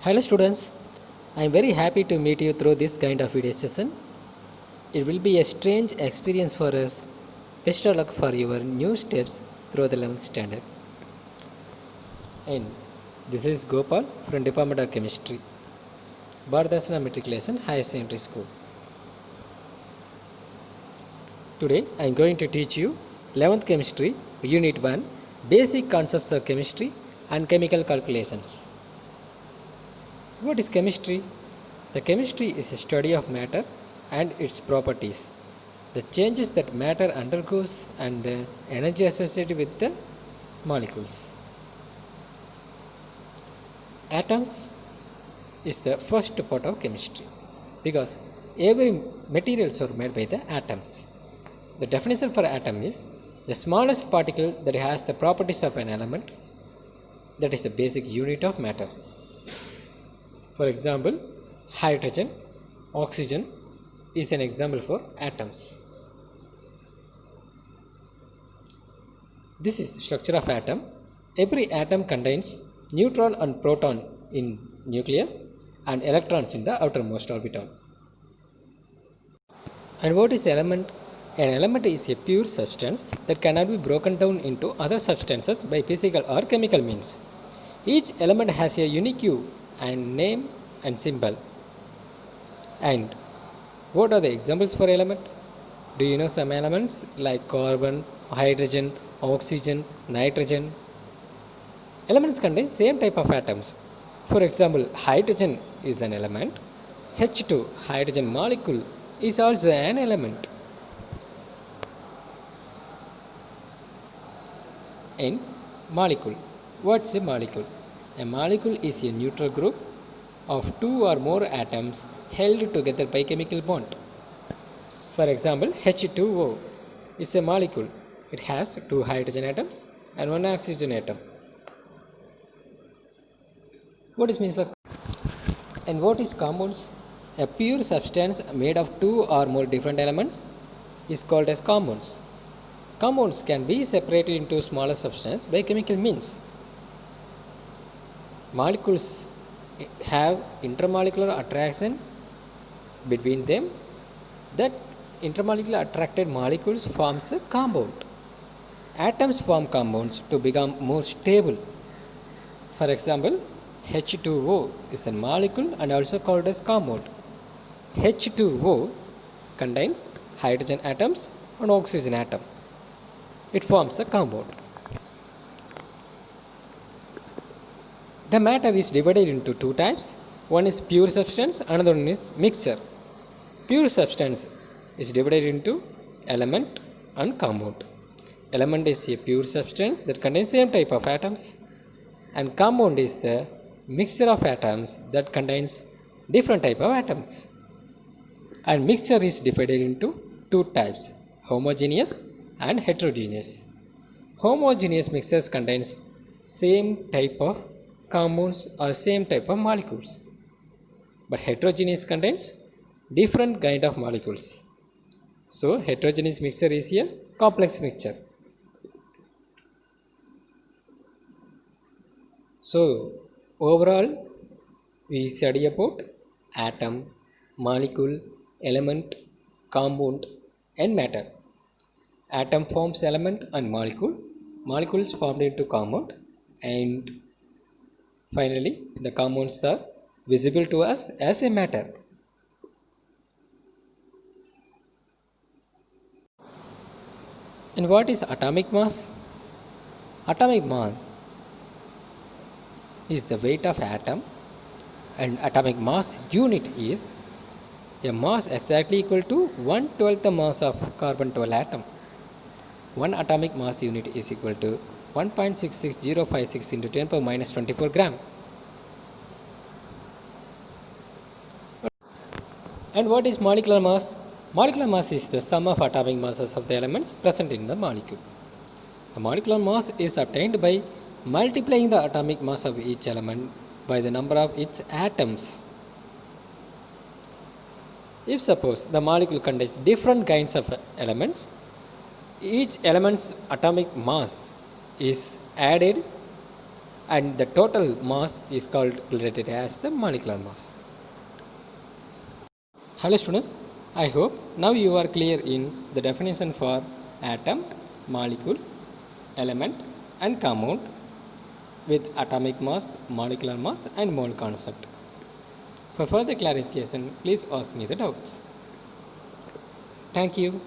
Hello students, I am very happy to meet you through this kind of video session. It will be a strange experience for us. Best of luck for your new steps through the 11th standard. And this is Gopal from Department of Chemistry, Bharadasana Matriculation Higher Secondary School. Today I am going to teach you 11th Chemistry, Unit 1, Basic Concepts of Chemistry and Chemical Calculations. What is chemistry? The chemistry is a study of matter and its properties, the changes that matter undergoes and the energy associated with the molecules. Atoms is the first part of chemistry because every materials are made by the atoms. The definition for atom is the smallest particle that has the properties of an element, that is the basic unit of matter. For example, hydrogen, oxygen is an example for atoms. This is structure of atom. Every atom contains neutron and proton in nucleus and electrons in the outermost orbital. And what is element? An element is a pure substance that cannot be broken down into other substances by physical or chemical means. Each element has a unique and name and symbol. And what are the examples for element? Do you know some elements like carbon, hydrogen, oxygen, nitrogen? Elements contain same type of atoms. For example, hydrogen is an element. H2, hydrogen molecule, is also an element. And molecule. What's a molecule? A molecule is a neutral group of two or more atoms held together by chemical bond. For example, H2O is a molecule. It has two hydrogen atoms and one oxygen atom. What is mean for? And what is compounds? A pure substance made of two or more different elements is called as compounds. Compounds can be separated into smaller substances by chemical means. Molecules have intermolecular attraction between them. That intermolecular attracted molecules forms a compound. Atoms form compounds to become more stable. For example, H2O is a molecule and also called as compound. H2O contains hydrogen atoms and oxygen atom. It forms a compound. The matter is divided into two types. One is pure substance, another one is mixture. Pure substance is divided into element and compound. Element is a pure substance that contains same type of atoms, and compound is the mixture of atoms that contains different type of atoms. And mixture is divided into two types, homogeneous and heterogeneous. Homogeneous mixtures contains same type of compounds or same type of molecules, but heterogeneous contains different kind of molecules. So heterogeneous mixture is a complex mixture. So overall we study about atom, molecule, element, compound and matter. Atom forms element and molecule, molecules formed into compound, and finally the compounds are visible to us as a matter. And what is atomic mass? Atomic mass is the weight of atom, and atomic mass unit is a mass exactly equal to 1/12 the mass of carbon 12 atom. One atomic mass unit is equal to 1.66056 into 10 power minus 24 gram. And what is molecular mass? Molecular mass is the sum of atomic masses of the elements present in the molecule. The molecular mass is obtained by multiplying the atomic mass of each element by the number of its atoms. If suppose the molecule contains different kinds of elements, each element's atomic mass is added and the total mass is calculated as the molecular mass. Hello students, I hope now you are clear in the definition for atom, molecule, element and compound with atomic mass, molecular mass and mole concept. For further clarification, please ask me the doubts. Thank you.